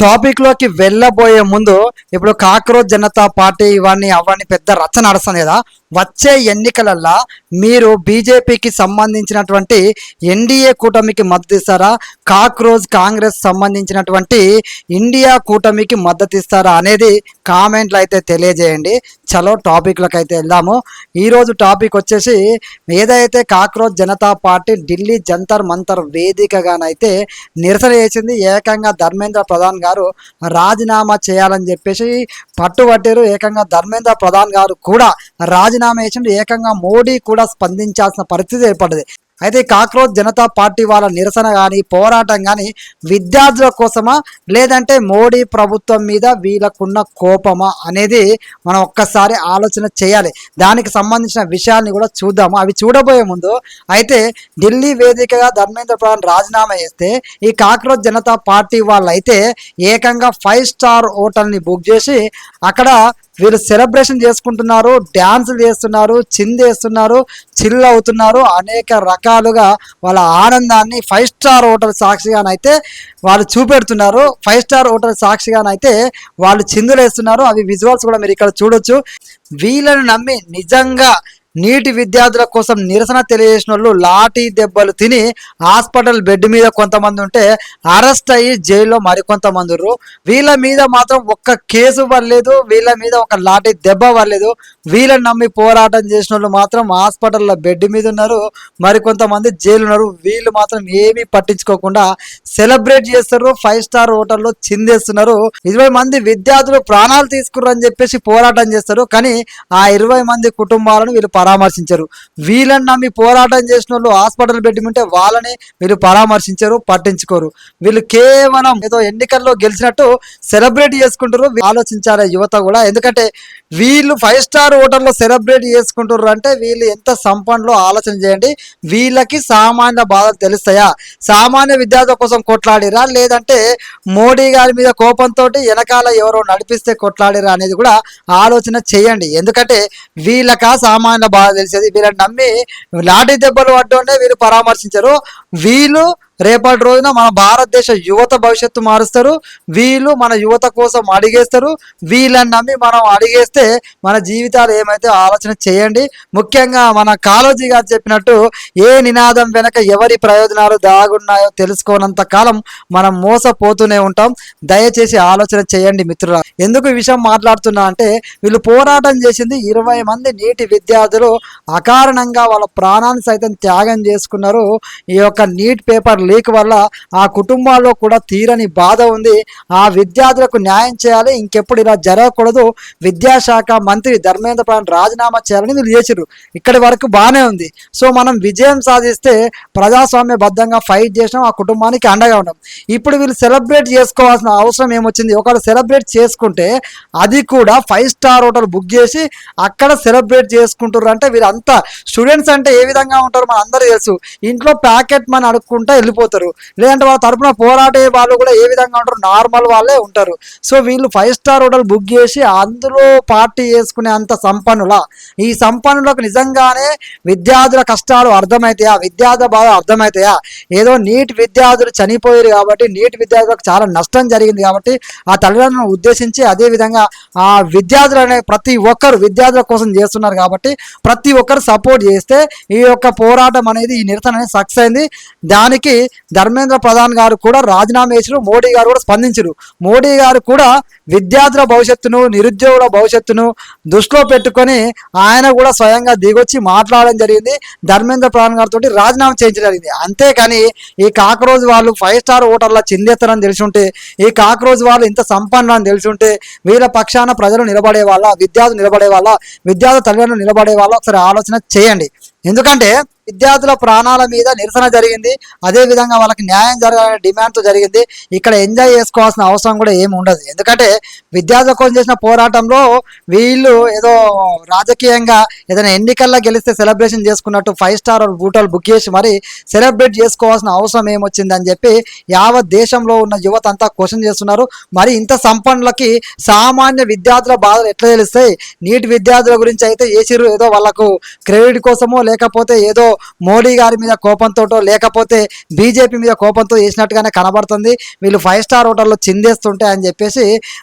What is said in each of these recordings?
Topic లోకి వెళ్ళబోయే ముందు ఇప్పుడు కాక్రోచ్ జనతా పార్టీ అవన్నీ పెద్ద రచ్చ నడుస్తుంది కదా. వచ్చే ఎన్నికలల్లో మీరు బీజేపీకి సంబంధించినటువంటి ఎన్డీఏ కూటమికి మద్దతు ఇస్తారా, కాక్రోచ్ కాంగ్రెస్ సంబంధించినటువంటి ఇండియా కూటమికి మద్దతు ఇస్తారా అనేది కామెంట్లు అయితే తెలియజేయండి. చలో టాపిక్లకు అయితే వెళ్దాము. ఈరోజు టాపిక్ వచ్చేసి ఏదైతే కాక్రోచ్ జనతా పార్టీ ఢిల్లీ జంతర్ మంతర్ వేదికగానైతే నిరసన చేసింది. ఏకంగా ధర్మేంద్ర ప్రధాన్ గారు రాజీనామా చేయాలని చెప్పేసి పట్టుబట్టారు. ఏకంగా ధర్మేంద్ర ప్రధాన్ గారు కూడా రాజీనామా చేసిండు. ఏకంగా మోడీ కూడా స్పందించాల్సిన పరిస్థితి ఏర్పడింది. అయితే కాక్రోచ్ జనతా పార్టీ వాళ్ళ నిరసన కానీ పోరాటం కానీ విద్యార్థుల కోసమా లేదంటే మోడీ ప్రభుత్వం మీద వీళ్ళకున్న కోపమా అనేది మనం ఒక్కసారి ఆలోచన చేయాలి. దానికి సంబంధించిన విషయాల్ని కూడా చూద్దాము. అవి చూడబోయే ముందు అయితే ఢిల్లీ వేదికగా ధర్మేంద్ర ప్రధాన్ రాజీనామా చేస్తే ఈ కాక్రోచ్ జనతా పార్టీ వాళ్ళు అయితే ఏకంగా 5 స్టార్ హోటల్ని బుక్ చేసి అక్కడ వీళ్ళు సెలబ్రేషన్ చేసుకుంటున్నారు, డ్యాన్సులు చేస్తున్నారు, చిందేస్తున్నారు, చిల్ అవుతున్నారు. అనేక రకాలుగా వాళ్ళ ఆనందాన్ని 5 స్టార్ హోటల్ సాక్షిగానైతే వాళ్ళు చూపెడుతున్నారు. 5 స్టార్ హోటల్ సాక్షిగానైతే వాళ్ళు చిందులేస్తున్నారు. అవి విజువల్స్ కూడా మీరు ఇక్కడ చూడొచ్చు. వీళ్ళని నమ్మి నిజంగా నీటి విద్యార్థుల కోసం నిరసన తెలియజేసిన వాళ్ళు లాఠీ దెబ్బలు తిని హాస్పిటల్ బెడ్ మీద కొంతమంది ఉంటే అరెస్ట్ అయ్యి జైల్లో మరికొంతమంది ఉన్నారు. వీళ్ళ మీద మాత్రం ఒక్క కేసు పడలేదు, వీళ్ళ మీద ఒక లాఠీ దెబ్బ పడలేదు. వీళ్ళని నమ్మి పోరాటం చేసిన వాళ్ళు మాత్రం హాస్పిటల్లో బెడ్ మీద ఉన్నారు, మరికొంతమంది జైలు ఉన్నారు. వీళ్ళు మాత్రం ఏమీ పట్టించుకోకుండా సెలబ్రేట్ చేస్తారు, 5 స్టార్ హోటల్లో చిందేస్తున్నారు. 20 మంది విద్యార్థులు ప్రాణాలు తీసుకుర్రు అని చెప్పేసి పోరాటం చేస్తారు. కానీ ఆ 20 మంది కుటుంబాలను వీళ్ళు పరామర్శించరు. వీళ్ళని నమ్మి పోరాటం చేసిన వాళ్ళు హాస్పిటల్ పెట్టుకుంటే వాళ్ళని వీళ్ళు పరామర్శించరు, పట్టించుకోరు. వీళ్ళు కేవలం ఏదో ఎన్నికల్లో గెలిచినట్టు సెలబ్రేట్ చేసుకుంటారు. ఆలోచించాలి యువత కూడా. ఎందుకంటే వీళ్ళు 5 స్టార్ హోటల్లో సెలబ్రేట్ చేసుకుంటారు అంటే వీళ్ళు ఎంత సంపన్నులో ఆలోచన చేయండి. వీళ్ళకి సామాన్య బాధలు తెలుస్తాయా? సామాన్య విద్యార్థుల కోసం కొట్లాడిరా లేదంటే మోడీ గారి మీద కోపంతో వెనకాల ఎవరో నడిపిస్తే కొట్లాడిరా అనేది కూడా ఆలోచన చేయండి. ఎందుకంటే వీళ్ళకా సామాన్య బాధ తెలిసేది. వీళ్ళని నమ్మి లాఠీ దెబ్బలు పడ్డోనే వీళ్ళు పరామర్శించరు. వీళ్ళు రేపటి రోజున మన భారతదేశ యువత భవిష్యత్తు మారుస్తారు. వీళ్ళు మన యువత కోసం అడిగేస్తారు. వీళ్ళని నమ్మి మనం అడిగేస్తే మన జీవితాలు ఏమైతే ఆలోచన చేయండి. ముఖ్యంగా మన కాళోజీ గారు చెప్పినట్టు ఏ నినాదం వెనక ఎవరి ప్రయోజనాలు దాగున్నాయో తెలుసుకోనంత కాలం మనం మోసపోతూనే ఉంటాం. దయచేసి ఆలోచన చేయండి మిత్రుల. ఎందుకు ఈ విషయం మాట్లాడుతున్నా అంటే వీళ్ళు పోరాటం చేసింది 20 మంది నీటి విద్యార్థులు అకారణంగా వాళ్ళ ప్రాణాన్ని సైతం త్యాగం చేసుకున్నారు. ఈ యొక్క నీట్ పేపర్ లీక్ వల్ల ఆ కుటుంబాల్లో కూడా తీరని బాధ ఉంది. ఆ విద్యార్థులకు న్యాయం చేయాలి, ఇంకెప్పుడు ఇలా జరగకూడదు. విద్యాశాఖ మంత్రి ధర్మేంద్ర ప్రధాన్ రాజీనామా చేయాలని వీళ్ళు చేసిరు. ఇక్కడి వరకు బాగానే ఉంది. సో మనం విజయం సాధిస్తే ప్రజాస్వామ్యబద్ధంగా ఫైట్ చేసినాం, ఆ కుటుంబానికి అండగా ఉన్నాం. ఇప్పుడు వీళ్ళు సెలబ్రేట్ చేసుకోవాల్సిన అవసరం ఏమొచ్చింది? ఒకవేళ సెలబ్రేట్ చేసుకుంటే అది కూడా 5 స్టార్ హోటల్ బుక్ చేసి అక్కడ సెలబ్రేట్ చేసుకుంటారు. అంటే వీళ్ళంతా స్టూడెంట్స్ అంటే ఏ విధంగా ఉంటారు మన అందరూ తెలుసు. ఇంట్లో ప్యాకెట్ మని అడుక్కుంటా వెళ్ళిపోతారు. లేదంటే వాళ్ళ తరపున పోరాడే వాళ్ళు కూడా ఏ విధంగా ఉంటారు? నార్మల్ వాళ్ళే ఉంటారు. సో వీళ్ళు 5 స్టార్ హోటల్ బుక్ చేసి అందులో పార్టీ చేసుకునే అంత సంపన్నులా? ఈ సంపన్నులకు నిజంగానే విద్యార్థుల కష్టాలు అర్థమవుతాయా? విద్యార్థుల బాధ అర్థమవుతాయా? ఏదో నీట్ విద్యార్థులు చనిపోయారు కాబట్టి, నీట్ విద్యార్థులకు చాలా నష్టం జరిగింది కాబట్టి ఆ తల్లిదండ్రులను ఉద్దేశించి అదేవిధంగా ఆ విద్యార్థులు అనే ప్రతి ఒక్కరు విద్యార్థుల కోసం చేస్తున్నారు కాబట్టి ప్రతి ఒక్కరు సపోర్ట్ చేస్తే ఈ యొక్క పోరాటం అనేది, ఈ నిరసన అనేది సక్సెస్ అయింది. దానికి ధర్మేంద్ర ప్రధాన్ గారు కూడా రాజీనామా చేసారు. మోడీ గారు కూడా స్పందించారు. మోడీ గారు కూడా విద్యార్థుల భవిష్యత్తును, నిరుద్యోగుల భవిష్యత్తును దృష్టిలో పెట్టుకొని ఆయన కూడా స్వయంగా దిగొచ్చి మాట్లాడడం జరిగింది. ధర్మేంద్ర ప్రధాన్ గారితో రాజీనామా చేయించడం జరిగింది. అంతేకాని ఈ కాక్రోచ్ వాళ్ళు 5 స్టార్ హోటల్లో చిందేస్తారని తెలిసి ఉంటే, ఈ కాక్రోచ్ వాళ్ళు ఇంత సంపన్నం అని తెలిసి ఉంటే వీళ్ళ పక్షాన ప్రజలు నిలబడే వాళ్ళ, విద్యార్థులు నిలబడే వాళ్ళ, విద్యార్థుల తల్లిదండ్రులు నిలబడే వాళ్ళ ఒకసారి ఆలోచన చేయండి. ఎందుకంటే విద్యార్థుల ప్రాణాల మీద నిరసన జరిగింది, అదేవిధంగా వాళ్ళకి న్యాయం జరగాలనే డిమాండ్తో జరిగింది. ఇక్కడ ఎంజాయ్ చేసుకోవాల్సిన అవసరం కూడా ఏమి ఉండదు. ఎందుకంటే విద్యార్థుల కోసం చేసిన పోరాటంలో వీళ్ళు ఏదో రాజకీయంగా ఏదైనా ఎన్నికల్లో గెలిస్తే సెలబ్రేషన్ చేసుకున్నట్టు 5 స్టార్ హోటల్ బుక్ చేసి మరి సెలబ్రేట్ చేసుకోవాల్సిన అవసరం ఏమొచ్చిందని చెప్పి యావత్ దేశంలో ఉన్న యువత అంతా క్వశ్చన్ చేస్తున్నారు. మరి ఇంత సంపన్నులకి సామాన్య విద్యార్థుల బాధలు ఎట్లా తెలుస్తాయి? నీటి విద్యార్థుల గురించి అయితే ఏసిరు ఏదో వాళ్ళకు క్రెడిట్ కోసమో లేకపోతే ఏదో మోడీ గారి మీద కోపంతోటో లేకపోతే బీజేపీ మీద కోపంతో చేసినట్టుగానే కనబడుతుంది. వీళ్ళు 5 స్టార్ హోటల్లో చిందేస్తుంటే అని చెప్పేసి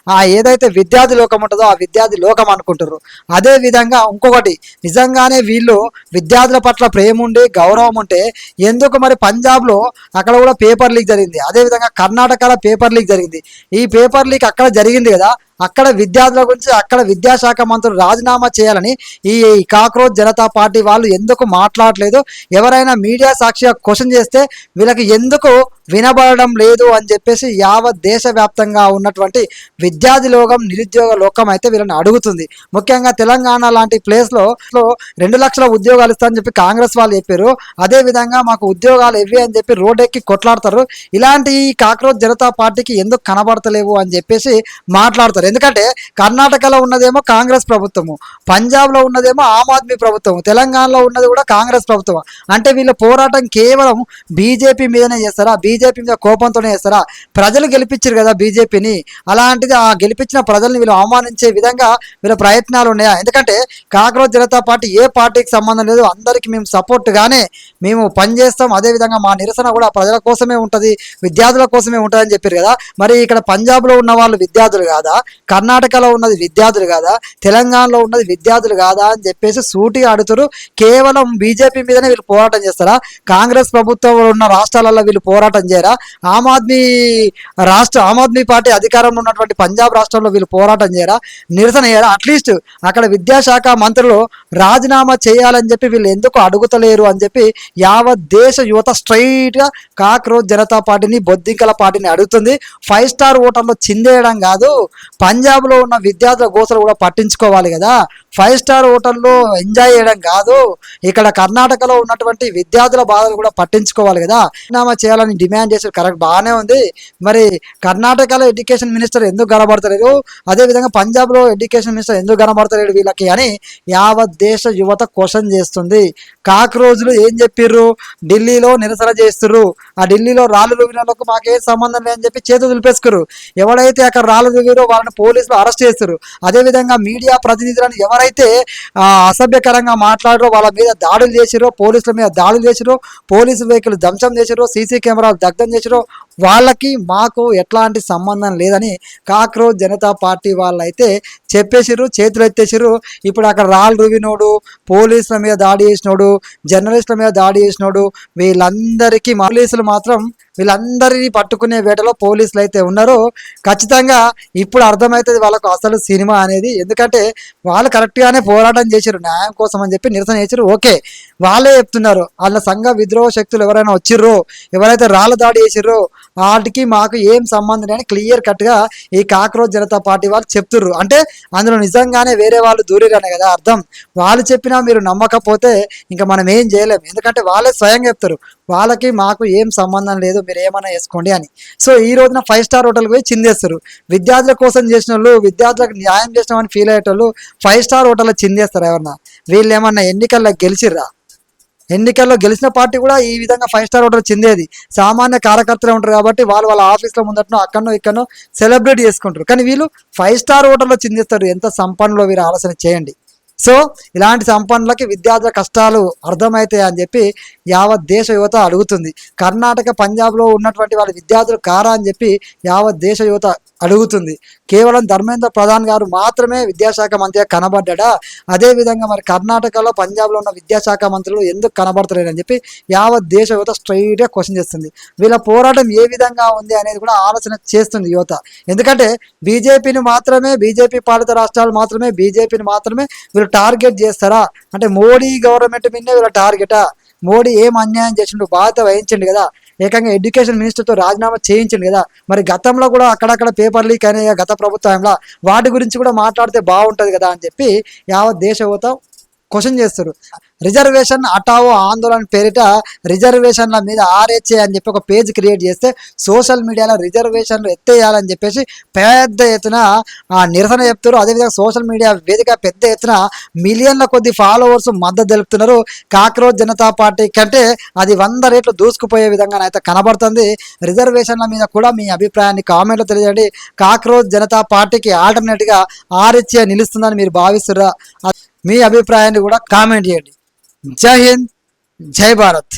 ఏదైతే విద్యార్థి లోకం ఉంటుందో ఆ విద్యార్థి లోకం అనుకుంటారు. అదే విధంగా ఇంకొకటి, నిజంగానే వీళ్ళు విద్యార్థుల పట్ల ప్రేమ ఉండి గౌరవం ఉంటే ఎందుకు మరి పంజాబ్లో అక్కడ కూడా పేపర్ లీక్ జరిగింది, అదేవిధంగా కర్ణాటకలో పేపర్ లీక్ జరిగింది. ఈ పేపర్ లీక్ అక్కడ జరిగింది కదా, అక్కడ విద్యార్థుల గురించి అక్కడ విద్యాశాఖ మంత్రులు రాజీనామా చేయాలని ఈ కాక్రోచ్ జనతా పార్టీ వాళ్ళు ఎందుకు మాట్లాడలేదు? ఎవరైనా మీడియా సాక్షిగా క్వశ్చన్ చేస్తే వీళ్ళకి ఎందుకు వినబడడం లేదు అని చెప్పేసి యావత్ దేశవ్యాప్తంగా ఉన్నటువంటి విద్యార్థి లోకం, నిరుద్యోగ లోకం అయితే వీళ్ళని అడుగుతుంది. ముఖ్యంగా తెలంగాణ లాంటి ప్లేస్లో 2 లక్షల ఉద్యోగాలు ఇస్తారని చెప్పి కాంగ్రెస్ వాళ్ళు చెప్పారు. అదేవిధంగా మాకు ఉద్యోగాలు ఇవ్వి అని చెప్పి రోడ్డెక్కి కొట్లాడతారు. ఇలాంటి ఈ కాక్రోచ్ జనతా పార్టీకి ఎందుకు కనబడతలేవు అని చెప్పేసి మాట్లాడతారు. ఎందుకంటే కర్ణాటకలో ఉన్నదేమో కాంగ్రెస్ ప్రభుత్వము, పంజాబ్లో ఉన్నదేమో ఆమ్ ఆద్మీ ప్రభుత్వం, తెలంగాణలో ఉన్నది కూడా కాంగ్రెస్ ప్రభుత్వం. అంటే వీళ్ళ పోరాటం కేవలం బీజేపీ మీదనే చేస్తారా? బీజేపీ మీద కోపంతోనే చేస్తారా? ప్రజలు గెలిపించారు కదా బీజేపీని, అలాంటిది ఆ గెలిపించిన ప్రజల్ని వీళ్ళు అవమానించే విధంగా వీళ్ళ ప్రయత్నాలు ఉన్నాయా? ఎందుకంటే కాక్రోచ్ జనతా పార్టీ ఏ పార్టీకి సంబంధం లేదు, అందరికీ మేము సపోర్ట్గానే మేము పనిచేస్తాం. అదేవిధంగా మా నిరసన కూడా ప్రజల కోసమే ఉంటుంది, విద్యార్థుల కోసమే ఉంటుంది అని చెప్పారు కదా. మరి ఇక్కడ పంజాబ్లో ఉన్న వాళ్ళు విద్యార్థులు కాదా? కర్ణాటకలో ఉన్నది విద్యార్థులు కాదా? తెలంగాణలో ఉన్నది విద్యార్థులు కాదా అని చెప్పేసి సూటిగా అడుగుతారు. కేవలం బీజేపీ మీదనే వీళ్ళు పోరాటం చేస్తారా? కాంగ్రెస్ ప్రభుత్వంలో ఉన్న రాష్ట్రాలలో వీళ్ళు పోరాటం చేయరా? ఆమ్ ఆద్మీ పార్టీ అధికారంలో ఉన్నటువంటి పంజాబ్ రాష్ట్రంలో వీళ్ళు పోరాటం చేయరా? నిరసన చేయరా? అట్లీస్ట్ అక్కడ విద్యాశాఖ మంత్రులు రాజీనామా చేయాలని చెప్పి వీళ్ళు ఎందుకు అడుగుతలేరు అని చెప్పి యావత్ దేశ యువత స్ట్రైట్గా కాక్రోచ్ జనతా పార్టీని, బొద్దింకల పార్టీని అడుగుతుంది. 5 స్టార్ హోటల్లో చిందేయడం కాదు, పంజాబ్లో ఉన్న విద్యార్థుల గోసలు కూడా పట్టించుకోవాలి కదా. 5 స్టార్ హోటల్లో ఎంజాయ్ చేయడం కాదు, ఇక్కడ కర్ణాటకలో ఉన్నటువంటి విద్యార్థుల బాధలు కూడా పట్టించుకోవాలి కదా. రాజీనామా చేయాలని డిమాండ్ చేసి కరెక్ట్ బాగానే ఉంది. మరి కర్ణాటకలో ఎడ్యుకేషన్ మినిస్టర్ ఎందుకు కనబడతలేరు, అదేవిధంగా పంజాబ్లో ఎడ్యుకేషన్ మినిస్టర్ ఎందుకు కనబడతలేడు వీళ్ళకి అని యావత్ దేశ యువత క్వశ్చన్ చేస్తుంది. కాక్రోజులు ఏం చెప్పిర్రు? ఢిల్లీలో నిరసన చేస్తుర్రు, ఆ ఢిల్లీలో రాళ్ళు రువినలకు మాకేం సంబంధం లేదని చెప్పి చేతులు దులిపేసుకురు. ఎవరైతే అక్కడ రాళ్ళు రువిరో వాళ్ళని పోలీసులు అరెస్ట్ చేస్తారు. అదేవిధంగా మీడియా ప్రతినిధులను ఎవరైతే అసభ్యకరంగా మాట్లాడారో వాళ్ళ మీద దాడులు చేసిరో, పోలీసుల మీద దాడులు చేసిరో, పోలీసు వెహికల్ ధ్వంసం చేసిరో, సీసీ కెమెరాలు దగ్ధం చేసిరో, వాళ్ళకి మాకు ఎట్లాంటి సంబంధం లేదని కాక్రోచ్ జనతా పార్టీ వాళ్ళు అయితే చెప్పేసిర్రు, చేతులు ఎత్తేసిర్రు. ఇప్పుడు అక్కడ రాళ్ళు రువినోడు, పోలీసుల మీద దాడి చేసినోడు, జర్నలిస్టుల మీద దాడి చేసినోడు, వీళ్ళందరికీ పోలీసులు మాత్రం వీళ్ళందరినీ పట్టుకునే వేటలో పోలీసులు అయితే ఉన్నారో ఖచ్చితంగా ఇప్పుడు అర్థమవుతుంది వాళ్ళకు అసలు సినిమా అనేది. ఎందుకంటే వాళ్ళు కరెక్ట్గానే పోరాటం చేశారు న్యాయం కోసం అని చెప్పి నిరసన చేశారు. ఓకే, వాళ్ళే చెప్తున్నారు వాళ్ళ సంఘ విద్రోహ శక్తులు ఎవరైనా వచ్చిర్రో, ఎవరైతే రాళ్ళ దాడి చేసిర్రో వాటికి మాకు ఏం సంబంధం అని క్లియర్ కట్గా ఈ కాక్రోచ్ జనతా పార్టీ వాళ్ళు చెప్తుర్రు. అంటే అందులో నిజంగానే వేరే వాళ్ళు దూరిరనే కదా అర్థం. వాళ్ళు చెప్పినా మీరు నమ్మకపోతే ఇంకా మనం ఏం చేయలేము. ఎందుకంటే వాళ్ళే స్వయంగా చెప్తారు వాళ్ళకి మాకు ఏం సంబంధం లేదు, మీరు ఏమైనా వేసుకోండి అని. సో ఈ రోజున 5 స్టార్ హోటల్కి పోయి చిందేస్తారు. విద్యార్థుల కోసం చేసిన వాళ్ళు, విద్యార్థులకు న్యాయం చేసినామని ఫీల్ అయ్యేటోళ్ళు 5 స్టార్ హోటల్లో చిందేస్తారు ఎవరన్నా? వీళ్ళు ఏమన్నా ఎన్నికల్లో గెలిచిర్రా? ఎన్నికల్లో గెలిచిన పార్టీ కూడా ఈ విధంగా 5 స్టార్ హోటల్ చిందేది సామాన్య కార్యకర్తలు ఉంటారు కాబట్టి వాళ్ళు వాళ్ళ ఆఫీస్లో ముందటనో అక్కడనో ఇక్కడనో సెలబ్రేట్ చేసుకుంటారు. కానీ వీళ్ళు 5 స్టార్ హోటల్లో చిందేస్తారు. ఎంత సంపన్నులో వీరు ఆలోచన చేయండి. సో ఇలాంటి సంపన్నులకి విద్యార్థుల కష్టాలు అర్థమవుతాయి అని చెప్పి యావత్ దేశ యువత అడుగుతుంది. కర్ణాటక, పంజాబ్లో ఉన్నటువంటి వాళ్ళ విద్యార్థులు కారా అని చెప్పి యావత్ దేశ యువత అడుగుతుంది. కేవలం ధర్మేంద్ర ప్రధాన్ గారు మాత్రమే విద్యాశాఖ మంత్రిగా కనబడ్డా? అదేవిధంగా మరి కర్ణాటకలో, పంజాబ్లో ఉన్న విద్యాశాఖ మంత్రులు ఎందుకు కనబడతలేరని చెప్పి యావత్ దేశ యువత స్ట్రైట్గా క్వశ్చన్ చేస్తుంది. వీళ్ళ పోరాటం ఏ విధంగా ఉంది అనేది కూడా ఆలోచన చేస్తుంది యువత. ఎందుకంటే బీజేపీని మాత్రమే, బీజేపీ పాలిత రాష్ట్రాలు మాత్రమే, బీజేపీని మాత్రమే వీళ్ళు టార్గెట్ చేస్తారా? అంటే మోడీ గవర్నమెంట్ మీదే వీళ్ళ టార్గెటా? మోడీ ఏం అన్యాయం చేసిండు, బాధ్యత వహించండి కదా, ఏకంగా ఎడ్యుకేషన్ మినిస్టర్తో రాజీనామా చేయించండి కదా. మరి గతంలో కూడా అక్కడక్కడ పేపర్ లీక్ అయినాయి గత ప్రభుత్వంలో, వాటి గురించి కూడా మాట్లాడితే బాగుంటుంది కదా అని చెప్పి యావత్ దేశ యువత క్వశ్చన్ చేస్తారు. రిజర్వేషన్ హటావో ఆందోళన పేరిట రిజర్వేషన్ల మీద ఆర్హెచ్ఏ అని చెప్పి ఒక పేజ్ క్రియేట్ చేస్తే సోషల్ మీడియాలో రిజర్వేషన్లు ఎత్తేయాలని చెప్పేసి పెద్ద ఎత్తున నిరసన చెప్తారు. అదేవిధంగా సోషల్ మీడియా వేదిక పెద్ద ఎత్తున మిలియన్ల కొద్ది ఫాలోవర్స్ మద్దతు తెలుపుతున్నారు. కాక్రోచ్ జనతా పార్టీ కంటే అది 100 రెట్లు దూసుకుపోయే విధంగా అయితే కనబడుతుంది. రిజర్వేషన్ల మీద కూడా మీ అభిప్రాయాన్ని కామెంట్లో తెలియజేయండి. కాక్రోచ్ జనతా పార్టీకి ఆల్టర్నేట్గా ఆర్హెచ్ఏ నిలుస్తుందని మీరు భావిస్తురా? మీ అభిప్రాయాన్ని కూడా కామెంట్ చేయండి. జై హింద్, జై భారత్.